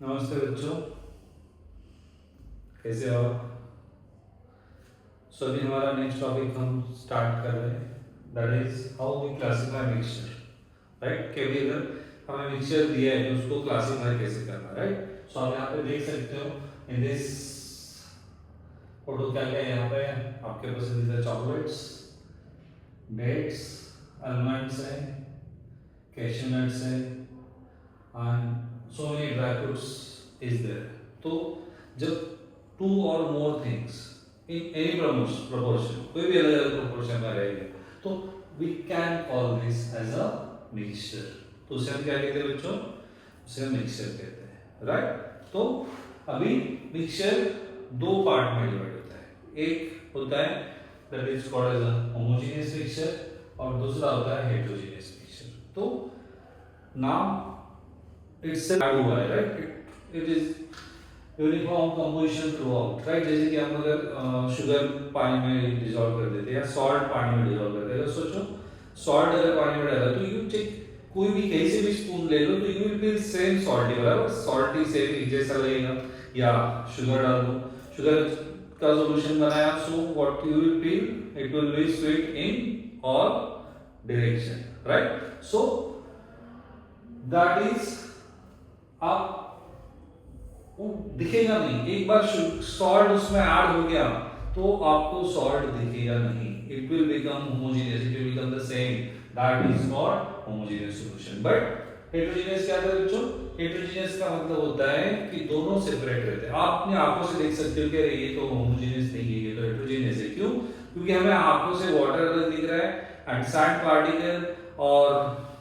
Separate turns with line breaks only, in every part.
नमस्ते बच्चों, कैसे हो आप? अभी हमारा नेक्स्ट टॉपिक हम स्टार्ट कर रहे हैं, that is how we classify mixture, right? कि अभी अगर हमें मिक्सचर दिया है तो उसको क्लासिफाई कैसे करना है, राइट? सो आप यहाँ पे देख सकते हो इन दिस फोटो क्या क्या है। यहाँ पे आपके पसंदीदा चॉकलेट्स, डेट्स, आलमंड्स है, कैश्यू नट्स है and so many dry fruits is there. तो जब टू और more things in any proportion, कोई भी अलग अलग प्रोपोर्शन में रहेगा तो we can call this as a mixture. तो उसे हम क्या कहते हैं बच्चों? उसे हम मिक्सचर कहते हैं, राइट? तो अभी मिक्सचर दो पार्ट में डिवाइड होता है। एक होता है that is called as a homogeneous mixture और दूसरा होता है हेटेरोजेनियस मिक्सचर। तो नाउ इट्स ऐड हुआ है, right? It is uniform composition throughout, right? जैसे कि हम अगर शुगर पानी में डिसॉल्व कर देते हैं या सॉल्ट पानी में डिसॉल्व करते हैं, तो सोचो सॉल्ट अगर पानी में डाला तो यू टेक कोई भी कहीं से भी स्पून ले लो तो you will feel same salty, बराबर? सॉल्टी से जैसा लगेगा। या शुगर डाल दो, शुगर का सॉल्यूशन बनाया, so what you will feel, it will be sweet in all direction, right? So that is आप वो दिखेगा नहीं। एक बार सॉल्ट उसमें ऐड हो गया तो आपको सॉल्ट दिखेगा नहीं, it will become homogeneous, it will become the same, that is not homogeneous solution. But heterogeneous क्या होता है बच्चों? हेटेरोजेनियस का मतलब होता है कि दोनों सेपरेट रहते हैं। आप अपनी आंखों से देख सकते हो कि ये तो होमोजेनियस नहीं है, ये तो हेटेरोजेनियस है। क्यों? क्योंकि हमें आंखों से वाटर अलग दिख रहा है एंड सैंड पार्टिकल और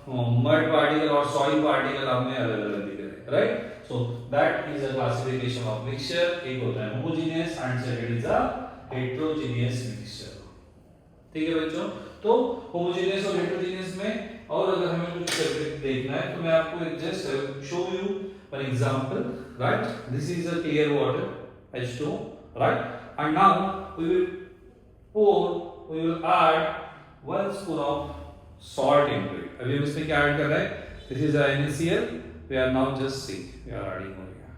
मड पार्टिकल और सॉइल पार्टिकल हमें अलग अलग दिख रहे हैं, right? So that is a classification of mixture. एक होता है homogeneous and second is a heterogeneous mixture. ठीक है बच्चों? तो homogeneous और heterogeneous में और अगर हमें कुछ सेपरेट देखना है तो मैं आपको just show you one example, right? This is a clear water H2, right? And now we will add 1 spoon of salt into it. अभी हम इसमें क्या ऐड कर रहे हैं? This is a NaCl. We are now just see, we are adding over here.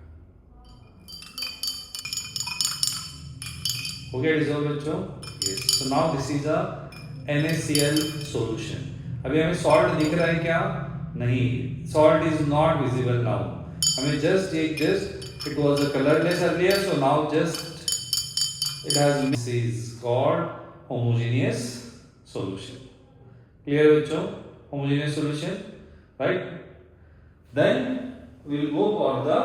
Okay, dissolve बच्चों? Yes. So now this is a NaCl solution. अभी हमें salt दिख रहा है क्या? नहीं, salt is not visible now. हमें just it was a colorless earlier, so now just it has, this is called homogeneous solution. Clear बच्चों? Homogeneous solution, right? Then we will go for the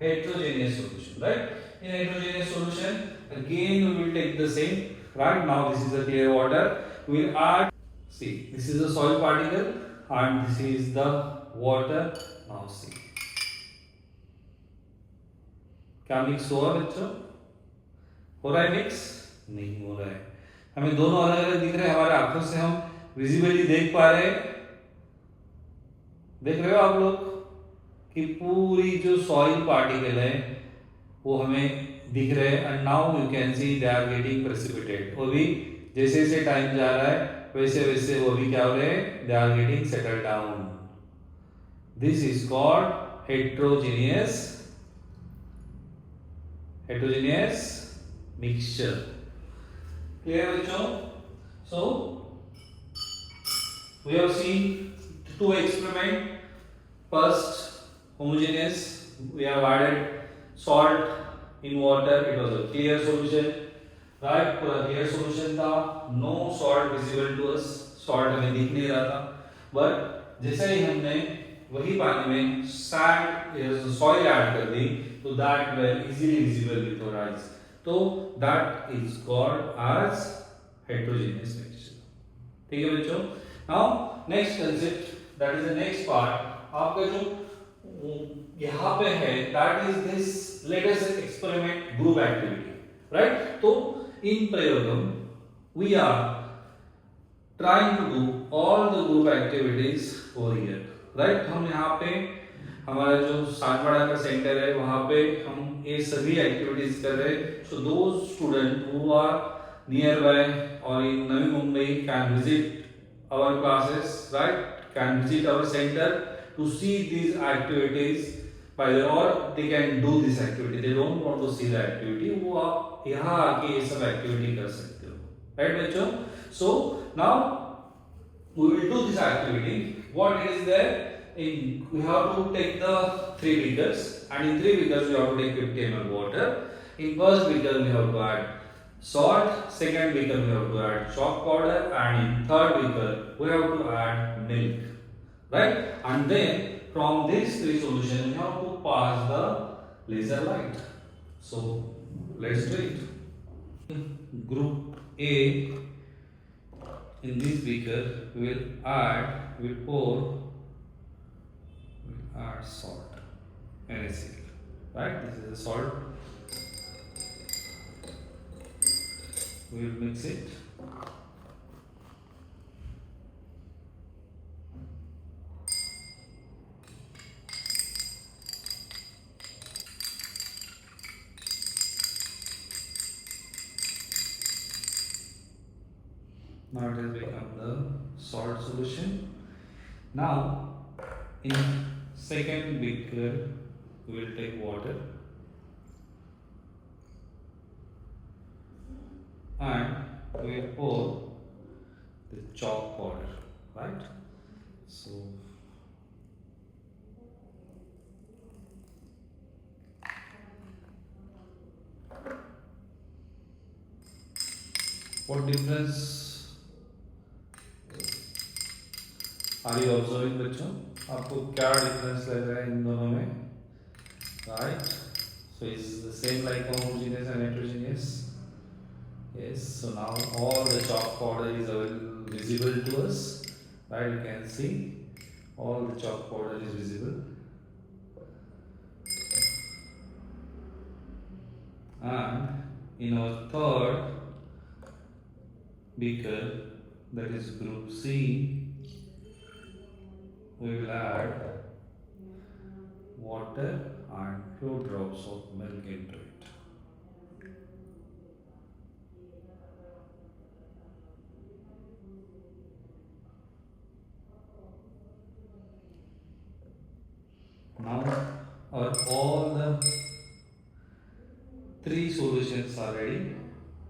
heterogeneous solution, right? In heterogeneous solution, again we will take the same, right? Now this is a clear water. We will add, see, this is a soil particle and this is the water. Now see, क्या mix हुआ बच्चों? हो रहा है mix? नहीं हो रहा है। हमें दोनों अलग अलग दिख रहे हैं, हमारे आंखों से हम विजिबली देख पा रहे हैं। देख रहे हो आप लोग कि पूरी जो सॉइल पार्टिकल है वो हमें दिख रहे हैं and now you can see they are getting precipitate. वो भी जैसे जैसे टाइम जा रहा है वैसे वैसे वो भी क्या हो रहे हैं? They are getting settle down. This is called heterogeneous mixture. Clear बच्चों? So we have seen two experiment. First, homogeneous, we have added salt in water, it was a clear solution, right? पूरा clear solution था, no salt visible to us, salt हमें दिख नहीं रहा था। but जैसे ही हमने वही पानी में sand soil add कर दी तो that were easily visible with our eyes, तो that is called as heterogeneous mixture। ठीक है बच्चों? now next concept, that is the next part, आपका जो यहाँ पे है that is this, let us experiment group activity, right? तो in प्रयोगम we are trying to do all the group activities over here, right? हम यहाँ पे हमारा जो सातवाड़ा का सेंटर है वहाँ पे हम ये सभी एक्टिविटीज कर रहे हैं। so those student who are nearby or in Navi Mumbai can visit our classes, right? Can visit our center to see these activities by the or they can do this activity. They don't want to see the activity. वो आप यहाँ आके ये सब activity कर सकते हो, right बच्चों? So now we will do this activity. What is there? We have to take the 3 beakers, and in 3 beakers we have to take 50 ml water. In first beaker we have to add salt, second beaker we have to add chalk powder, and in third beaker we have to add milk, right? And then from these 3 solutions we have to pass the laser light. So let's do it. Group A, in this beaker we'll pour salt, NaCl, right? This is the salt. We will mix it. Now it has become the salt solution. Now in second beaker we will take water and we will pour the chalk powder, right? So what difference are you observing बच्चों? आपको क्या difference लग रहा है इन दोनों में, right? So is the same like homogeneous and heterogeneous? Yes. So now all the chalk powder is visible to us, right? You can see all the chalk powder is visible, and in our third beaker, that is group C, we will add water and few drops of milk into it. Now all the 3 solutions are ready.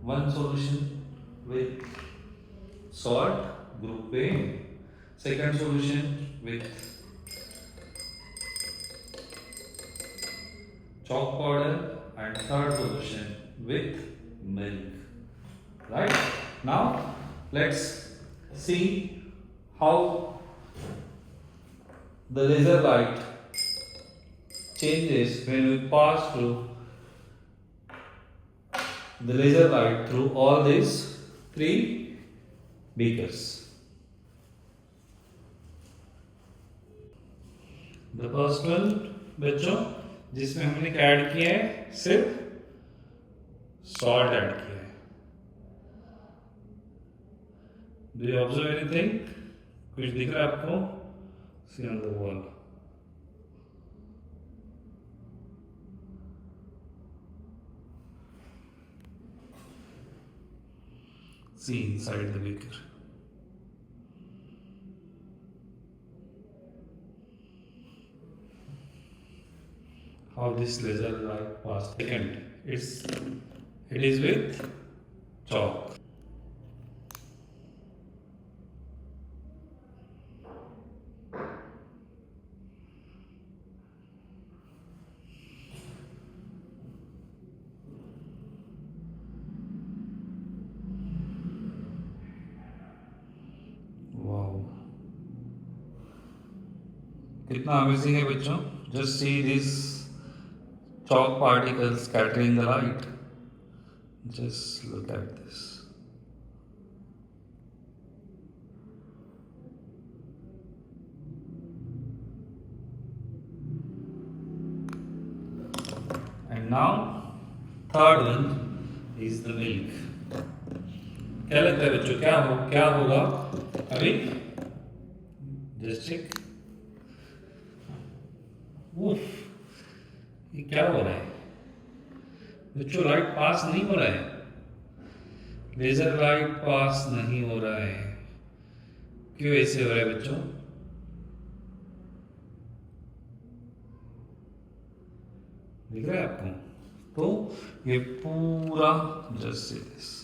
One solution with salt, group A. Second solution with chalk powder, and third solution with milk, right? Now let's see how the laser light changes when we pass through the laser light through all these 3 beakers. The first one बच्चों जिसमें हमने क्या add किया है, सिर्फ salt add किया है. Do you observe anything? कुछ दिख रहा है आपको? See on the wall. See inside the beaker. How this laser light passed. Second, it is with chalk. Wow, कितना अमेजिंग है बच्चों. Just see this chalk particles scattering the light. Just look at this. And now third one is the milk. क्या लगता है बच्चों, क्या होगा अभी? Just check. ये क्या हो रहा है बच्चों? लाइट पास नहीं हो रहा है, लेजर लाइट पास नहीं हो रहा है. क्यों ऐसे हो रहा है बच्चों? दिख रहा है आपको? तो ये पूरा जस्ट दिस